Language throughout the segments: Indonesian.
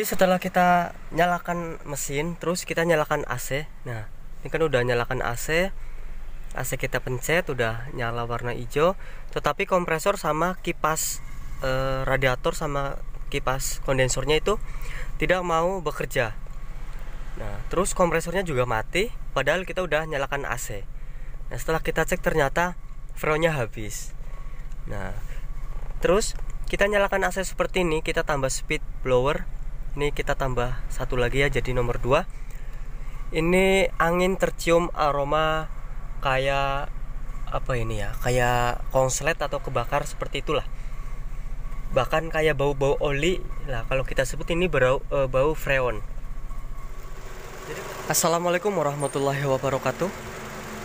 Jadi setelah kita nyalakan mesin, terus kita nyalakan AC. Nah, ini kan udah nyalakan AC. AC kita pencet, udah nyala warna hijau. Tetapi kompresor sama kipas radiator sama kipas kondensornya itu tidak mau bekerja. Nah, terus kompresornya juga mati, padahal kita udah nyalakan AC. Nah, setelah kita cek ternyata freonnya habis. Nah, terus kita nyalakan AC seperti ini, kita tambah speed blower. Ini kita tambah satu lagi ya, jadi nomor 2. Ini angin tercium aroma kayak apa ini ya, kayak konslet atau kebakar seperti itulah. Bahkan kayak bau-bau oli lah kalau kita sebut ini bau freon. Assalamualaikum warahmatullahi wabarakatuh.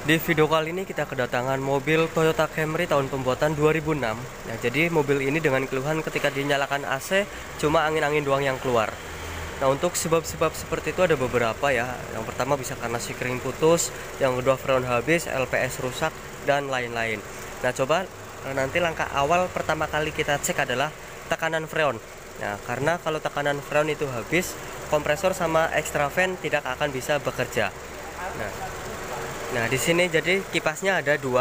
Di video kali ini kita kedatangan mobil Toyota Camry tahun pembuatan 2006. Nah, jadi mobil ini dengan keluhan ketika dinyalakan AC cuma angin-angin doang yang keluar. Nah, untuk sebab-sebab seperti itu ada beberapa ya. Yang pertama bisa karena sikring putus, yang kedua freon habis, LPS rusak, dan lain-lain. Nah, coba nanti langkah awal pertama kali kita cek adalah tekanan freon. Nah, karena kalau tekanan freon itu habis, kompresor sama extra fan tidak akan bisa bekerja. Nah, di sini jadi kipasnya ada 2.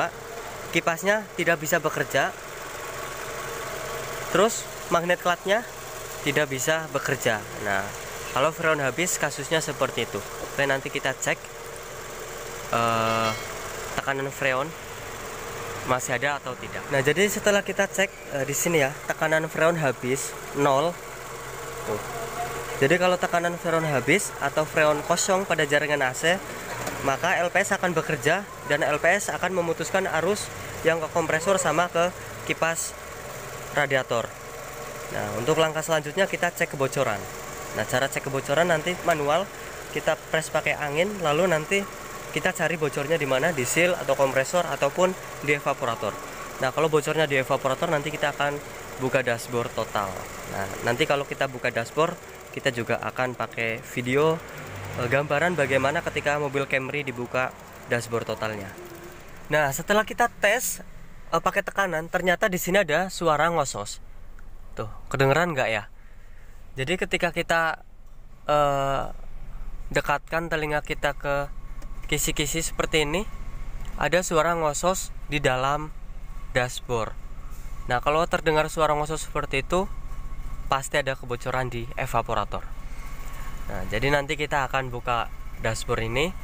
Kipasnya tidak bisa bekerja. Terus magnet clutchnya tidak bisa bekerja. Nah, kalau freon habis kasusnya seperti itu. Oke, nanti kita cek tekanan freon masih ada atau tidak. Nah, jadi setelah kita cek di sini ya, tekanan freon habis 0. Tuh. Jadi kalau tekanan freon habis atau freon kosong pada jaringan AC, maka LPS akan bekerja dan LPS akan memutuskan arus yang ke kompresor sama ke kipas radiator. Nah, untuk langkah selanjutnya kita cek kebocoran. Nah, cara cek kebocoran nanti manual, kita press pakai angin, lalu nanti kita cari bocornya di mana, di seal atau kompresor ataupun di evaporator. Nah, kalau bocornya di evaporator nanti kita akan buka dashboard total. Nah, nanti kalau kita buka dashboard, kita juga akan pakai video gambaran bagaimana ketika mobil Camry dibuka dashboard totalnya. Nah, setelah kita tes pakai tekanan, ternyata di sini ada suara ngosos. Tuh, kedengeran nggak ya? Jadi ketika kita dekatkan telinga kita ke kisi-kisi seperti ini, ada suara ngosos di dalam dashboard. Nah, kalau terdengar suara ngosos seperti itu, pasti ada kebocoran di evaporator. Nah, jadi nanti kita akan buka dashboard ini.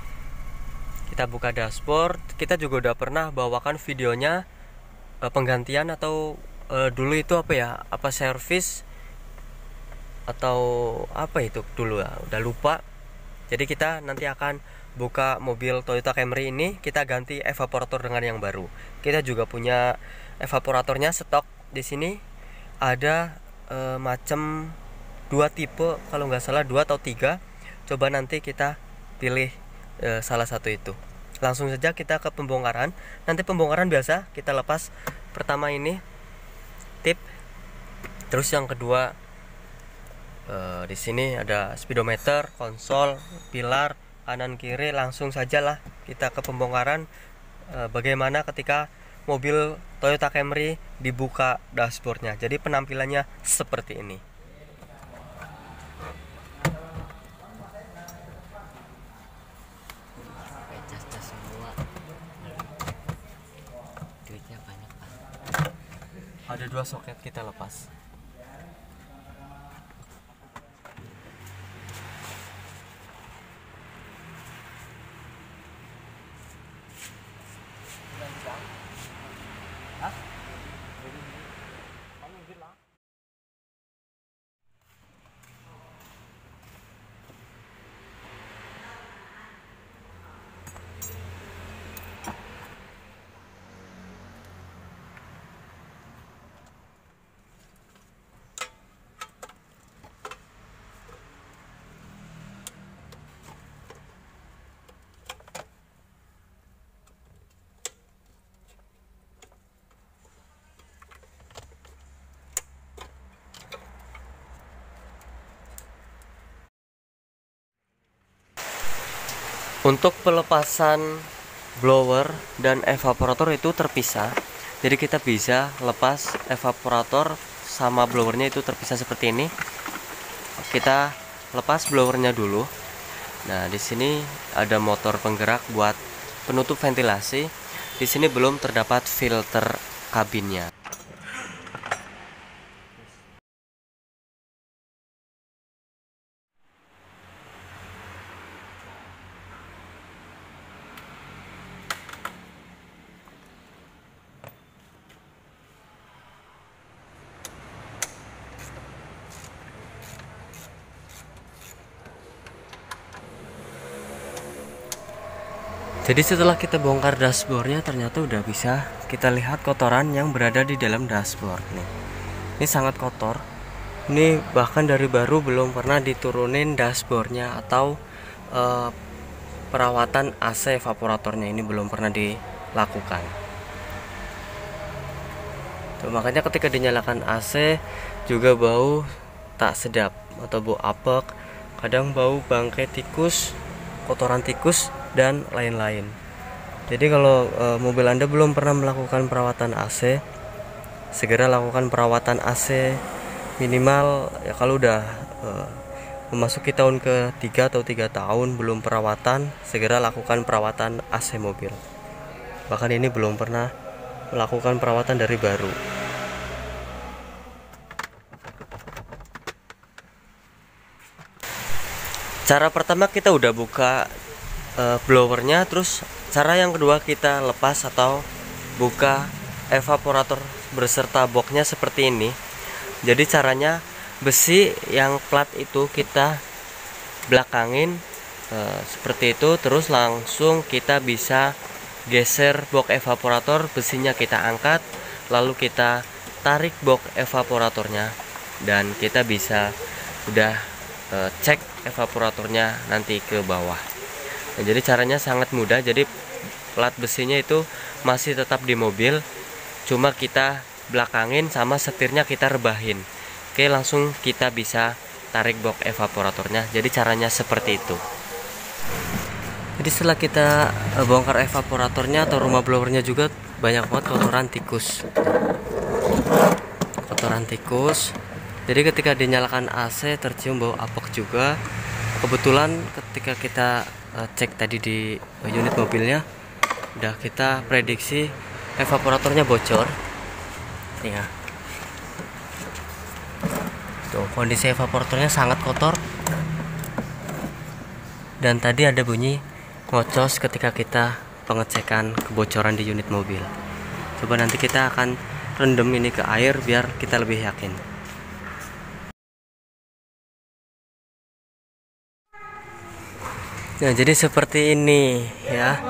Kita buka dashboard. Kita juga udah pernah bawakan videonya penggantian atau dulu itu apa ya? Apa servis atau apa itu dulu ya? Udah lupa. Jadi kita nanti akan buka mobil Toyota Camry ini, kita ganti evaporator dengan yang baru. Kita juga punya evaporatornya stok di sini. Ada macam 2 tipe, kalau nggak salah 2 atau 3. Coba nanti kita pilih salah satu itu. Langsung saja kita ke pembongkaran. Nanti pembongkaran biasa kita lepas pertama ini tip, terus yang kedua di sini ada speedometer, konsol, pilar kanan kiri. Langsung sajalah kita ke pembongkaran. Bagaimana ketika mobil Toyota Camry dibuka dashboardnya. Jadi penampilannya seperti ini. Ada 2 soket kita lepas. Untuk pelepasan blower dan evaporator itu terpisah. Jadi kita bisa lepas evaporator sama blowernya itu terpisah seperti ini. kita lepas blowernya dulu. Nah, di sini ada motor penggerak buat penutup ventilasi. Di sini belum terdapat filter kabinnya. Jadi setelah kita bongkar dashboardnya, ternyata udah bisa kita lihat kotoran yang berada di dalam dashboard nih. Ini sangat kotor. Ini bahkan dari baru belum pernah diturunin dashboardnya atau perawatan AC evaporatornya ini belum pernah dilakukan. Tuh, makanya ketika dinyalakan AC juga bau tak sedap atau bau apek, kadang bau bangkai tikus, kotoran tikus dan lain-lain. Jadi kalau mobil Anda belum pernah melakukan perawatan AC, segera lakukan perawatan AC minimal ya. Kalau udah memasuki tahun ke-3 atau 3 tahun belum perawatan, segera lakukan perawatan AC mobil. Bahkan ini belum pernah melakukan perawatan dari baru. Cara pertama kita udah buka blowernya, terus cara yang kedua kita lepas atau buka evaporator beserta boxnya seperti ini. Jadi caranya besi yang plat itu kita belakangin seperti itu, terus langsung kita bisa geser box evaporator, besinya kita angkat, lalu kita tarik box evaporatornya dan kita bisa udah cek evaporatornya nanti ke bawah. Nah, jadi caranya sangat mudah. Jadi plat besinya itu masih tetap di mobil, cuma kita belakangin sama setirnya kita rebahin. Oke, langsung kita bisa tarik box evaporatornya. Jadi caranya seperti itu. Jadi setelah kita bongkar evaporatornya atau rumah blowernya juga banyak banget kotoran tikus. Kotoran tikus. Jadi ketika dinyalakan AC tercium bau apek juga. Kebetulan ketika kita cek tadi di unit mobilnya, udah kita prediksi evaporatornya bocor. Ya. Tuh, kondisi evaporatornya sangat kotor. Dan tadi ada bunyi ngocos ketika kita pengecekan kebocoran di unit mobil. Coba nanti kita akan rendam ini ke air biar kita lebih yakin. Nah, jadi seperti ini ya.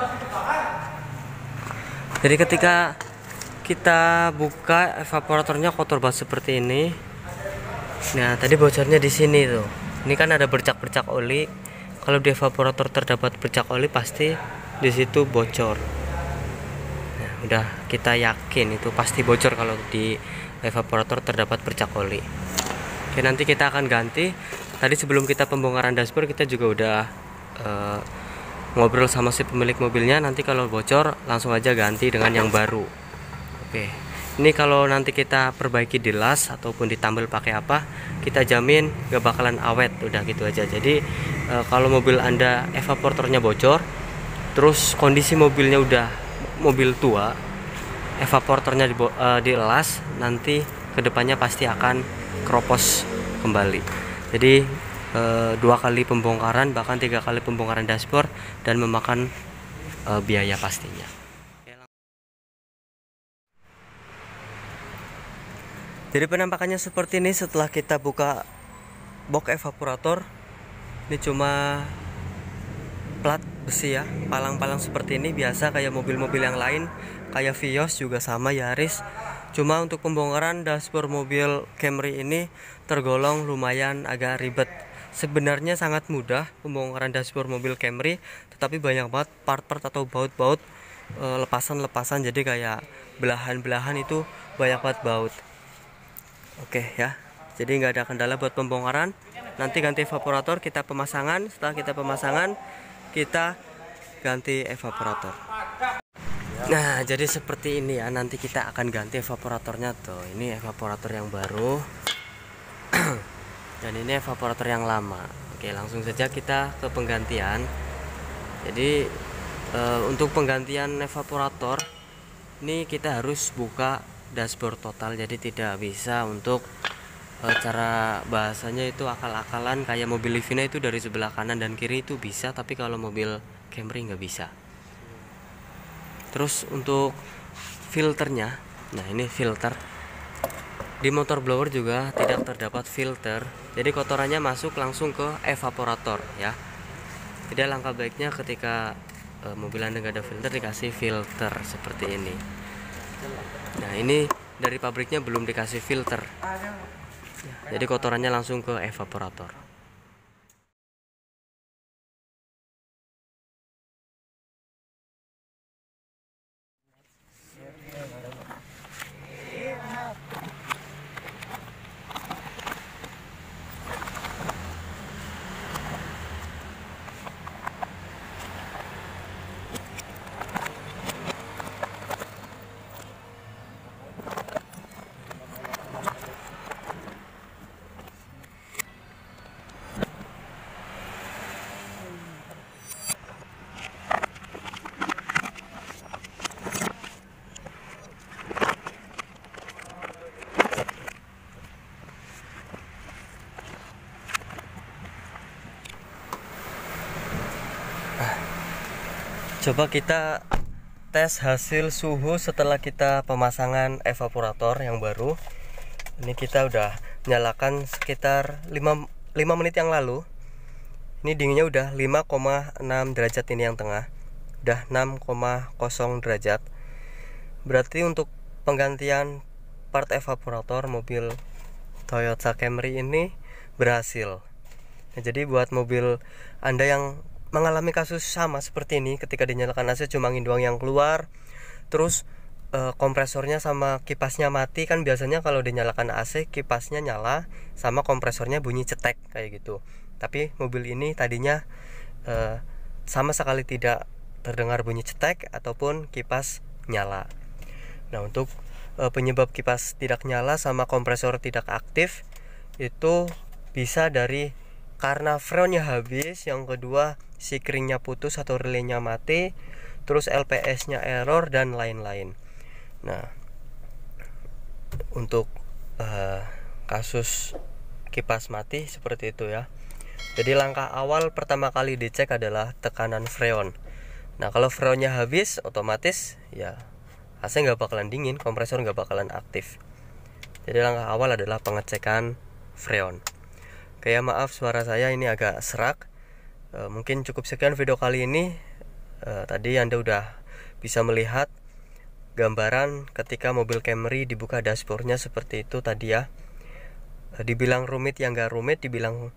Jadi ketika kita buka evaporatornya kotor banget seperti ini. Nah, tadi bocornya di sini tuh. Ini kan ada bercak-bercak oli. Kalau di evaporator terdapat bercak oli pasti di situ bocor. Nah, udah kita yakin itu pasti bocor kalau di evaporator terdapat bercak oli. Oke, nanti kita akan ganti. Tadi sebelum kita pembongkaran dashboard kita juga udah ngobrol sama si pemilik mobilnya, nanti kalau bocor langsung aja ganti dengan yang baru. Oke, ini kalau nanti kita perbaiki di las ataupun ditambal pakai apa, kita jamin gak bakalan awet. Udah gitu aja. Jadi kalau mobil Anda evaporatornya bocor, terus kondisi mobilnya udah mobil tua, evaporatornya dilas, nanti kedepannya pasti akan keropos kembali. Jadi 2 kali pembongkaran, bahkan 3 kali pembongkaran dashboard, dan memakan biaya pastinya. Jadi penampakannya seperti ini setelah kita buka box evaporator. Ini cuma plat besi ya, palang-palang seperti ini biasa kayak mobil-mobil yang lain, kayak Vios juga sama, Yaris. Cuma untuk pembongkaran dashboard mobil Camry ini tergolong lumayan agak ribet. Sebenarnya sangat mudah pembongkaran dashboard mobil Camry, tetapi banyak banget part-part atau baut-baut, lepasan-lepasan, jadi kayak belahan-belahan itu banyak banget baut. Oke ya, jadi nggak ada kendala buat pembongkaran. Nanti ganti evaporator, kita pemasangan. Setelah kita pemasangan, kita ganti evaporator. Nah, jadi seperti ini ya, nanti kita akan ganti evaporatornya tuh. Ini evaporator yang baru. Dan ini evaporator yang lama. Oke, langsung saja kita ke penggantian. Jadi untuk penggantian evaporator ini kita harus buka dashboard total. Jadi tidak bisa untuk cara bahasanya itu akal-akalan kayak mobil Livina itu dari sebelah kanan dan kiri itu bisa, tapi kalau mobil Camry nggak bisa. Terus untuk filternya, nah ini filter di motor blower juga tidak terdapat filter, jadi kotorannya masuk langsung ke evaporator ya. Jadi langkah baiknya ketika mobil Anda nggak ada filter, dikasih filter seperti ini. Nah ini dari pabriknya belum dikasih filter, jadi kotorannya langsung ke evaporator. Coba kita tes hasil suhu setelah kita pemasangan evaporator yang baru. Ini kita udah nyalakan sekitar 5 menit yang lalu. Ini dinginnya udah 5,6 derajat, ini yang tengah udah 6,0 derajat. Berarti untuk penggantian part evaporator mobil Toyota Camry ini berhasil. Nah, jadi buat mobil Anda yang mengalami kasus sama seperti ini, ketika dinyalakan AC cuma angin doang yang keluar, terus kompresornya sama kipasnya mati, kan biasanya kalau dinyalakan AC kipasnya nyala sama kompresornya bunyi cetek kayak gitu. Tapi mobil ini tadinya sama sekali tidak terdengar bunyi cetek ataupun kipas nyala. Nah, untuk penyebab kipas tidak nyala sama kompresor tidak aktif itu bisa dari karena freonnya habis, yang kedua sikringnya putus atau relaynya mati, terus LPS-nya error dan lain-lain. Nah, untuk kasus kipas mati seperti itu ya. Jadi langkah awal pertama kali dicek adalah tekanan freon. Nah, kalau freonnya habis, otomatis ya AC nggak bakalan dingin, kompresor nggak bakalan aktif. Jadi langkah awal adalah pengecekan freon. Kayak maaf suara saya ini agak serak. Mungkin cukup sekian video kali ini. Tadi Anda udah bisa melihat gambaran ketika mobil Camry dibuka dashboardnya seperti itu tadi ya. Dibilang rumit ya nggak rumit, dibilang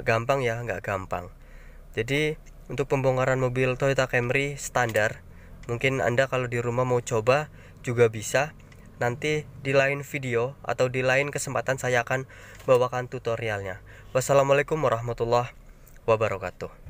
gampang ya nggak gampang. Jadi untuk pembongkaran mobil Toyota Camry standar, mungkin Anda kalau di rumah mau coba juga bisa. Nanti di lain video atau di lain kesempatan saya akan bawakan tutorialnya. Wassalamualaikum warahmatullahi wabarakatuh.